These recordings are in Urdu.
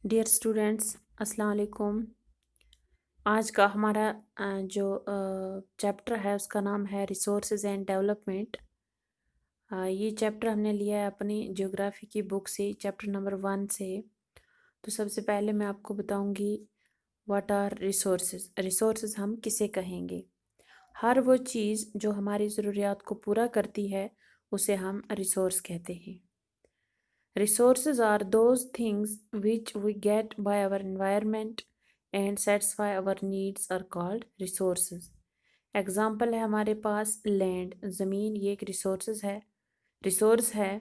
ڈیئر اسٹوڈینٹس، السلام علیکم۔ آج کا ہمارا جو چیپٹر ہے اس کا نام ہے ریسورسز اینڈ ڈیولپمنٹ۔ یہ چیپٹر ہم نے لیا ہے اپنی جیوگرافی کی بک سے، چیپٹر نمبر 1 سے۔ تو سب سے پہلے میں آپ کو بتاؤں گی واٹ آر ریسورسز۔ ریسورسز ہم کسے کہیں گے؟ ہر وہ چیز جو ہماری ضروریات کو پورا کرتی ہے اسے ہم ریسورس کہتے ہیں۔ Resources are those things which we get by our environment and satisfy our needs are called resources. Example ہے ہمارے پاس لینڈ، زمین، یہ ایک ریسورس ہے،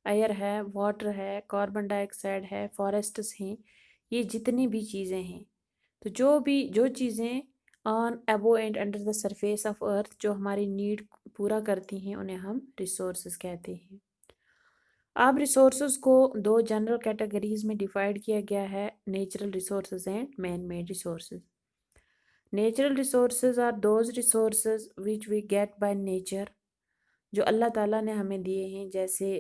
ایئر ہے، واٹر ہے، کاربن ڈائی آکسائڈ ہے، فارسٹس ہیں، یہ جتنی بھی چیزیں ہیں۔ تو جو چیزیں on above and under the surface of earth جو ہماری نیڈ پورا کرتی ہیں انہیں ہم ریسورسز کہتے ہیں۔ اب ریسورسز کو 2 جنرل کیٹیگریز میں ڈیوائڈ کیا گیا ہے، natural resources and man made resources. Natural resources are those resources which we get by nature, جو اللہ تعالیٰ نے ہمیں دیے ہیں، جیسے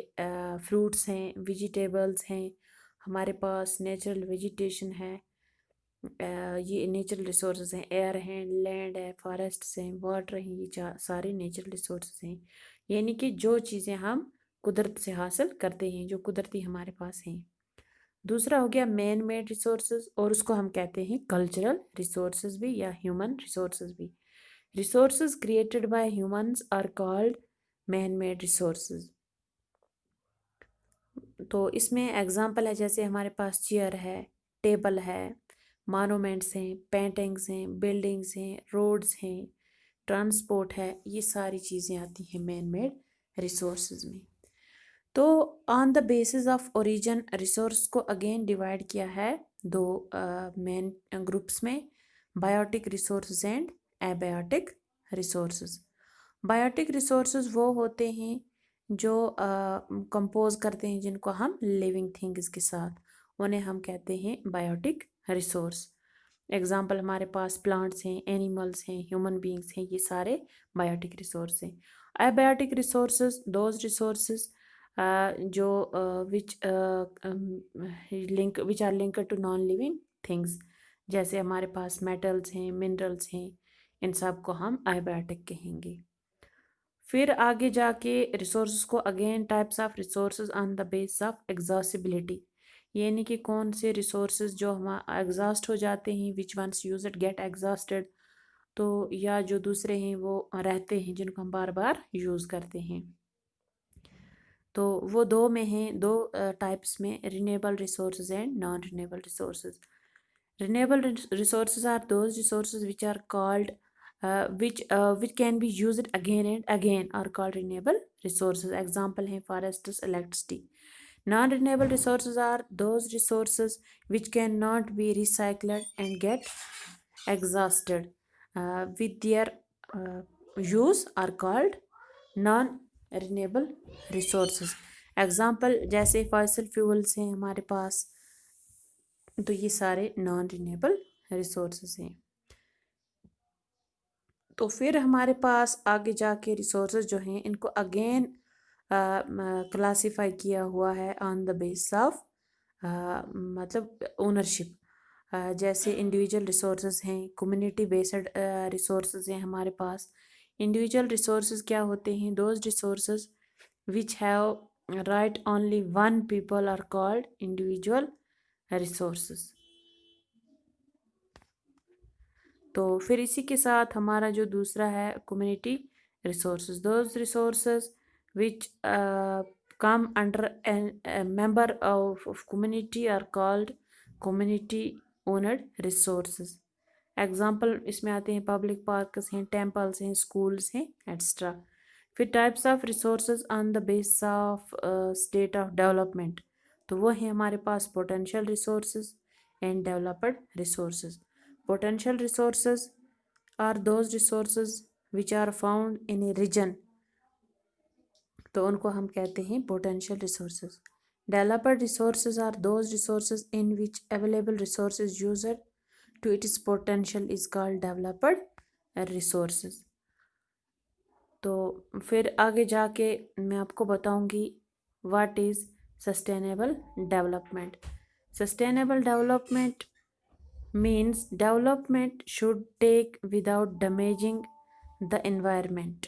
فروٹس ہیں، ویجیٹیبلس ہیں، ہمارے پاس نیچرل ویجیٹیشن ہے، یہ نیچرل ریسورسز ہیں، ایئر ہیں، لینڈ ہے، فارسٹس ہیں، واٹر ہیں، یہ سارے نیچرل ریسورسز ہیں، یعنی کہ جو چیزیں ہم قدرت سے حاصل کرتے ہیں، جو قدرتی ہمارے پاس ہیں۔ دوسرا ہو گیا مین میڈ ریسورسز، اور اس کو ہم کہتے ہیں کلچرل ریسورسز بھی یا ہیومن ریسورسز بھی۔ Resources created by humans are called man made resources. تو اس میں ایگزامپل ہے، جیسے ہمارے پاس چیئر ہے، ٹیبل ہے، مانومنٹس ہیں، پینٹنگز ہیں، بلڈنگز ہیں، روڈز ہیں، ٹرانسپورٹ ہے، یہ ساری چیزیں آتی ہیں مین میڈ ریسورسز میں۔ تو on the basis of origin resource کو اگین ڈیوائڈ کیا ہے 2 مین گروپس میں، biotic resources and abiotic resources. Biotic resources وہ ہوتے ہیں جو کمپوز کرتے ہیں، جن کو ہم لیونگ تھنگز کے ساتھ، انہیں ہم کہتے ہیں بایوٹک ریسورس۔ ایگزامپل ہمارے پاس پلانٹس ہیں، اینیملس ہیں، ہیومن بینگس ہیں، یہ سارے بایوٹک ریسورس ہیں۔ ایبیوٹک ریسورسز دوز ریسورسز جو which are linked to non living things، جیسے ہمارے پاس میٹلز ہیں، منرلز ہیں، ان سب کو ہم ایبیوٹک کہیں گے۔ پھر آگے جا کے ریسورسز کو again types of resources on the base of exhaustibility, یعنی کہ کون سے ریسورسز جو ہم ایگزاسٹ ہو جاتے ہیں، وچ ونس یوزڈ گیٹ ایگزاسٹڈ، تو یا جو دوسرے ہیں وہ رہتے ہیں، جن کو ہم بار بار یوز کرتے ہیں۔ تو وہ 2 میں ہیں، 2 ٹائپس میں، renewable resources and non renewable resources. Renewable resources are those resources which are called which can be used again and again are called renewable resources۔ Example ہیں forests, electricity. Non renewable resources are those resources which can not be recycled and get exhausted with their use are called non renewable resources. Example جیسے فاسل فیولس ہیں ہمارے پاس، تو یہ سارے نان رینیبل ریسورسز ہیں۔ تو پھر ہمارے پاس آگے جا کے ریسورسز جو ہیں ان کو اگین کلاسیفائی کیا ہوا ہے آن دا بیس آف مطلب اونرشپ، جیسے انڈیویجول ریسورسز ہیں، کمیونٹی بیسڈ ریسورسز ہیں ہمارے پاس۔ انڈیویجول ریسورسز کیا ہوتے ہیں؟ Those resources which have right only one people are called individual resources۔ تو پھر اسی کے ساتھ ہمارا جو دوسرا ہے community resources, those resources which come under a member of community are called community owned resources۔ Example اس میں آتے ہیں پبلک پارکس ہیں، ٹیمپلس ہیں، اسکولس ہیں، ایٹسٹرا۔ پھر types of resources on the base of state of development, تو وہ ہیں ہمارے پاس potential resources and developed resources. Potential resources are those resources which are found in a region، تو ان کو ہم کہتے ہیں potential resources. Developed resources are those resources in which available resources used to its potential is called developed resources۔ تو پھر آگے جا کے میں آپ کو بتاؤں گی what is sustainable development. Sustainable development means development should take without damaging the environment.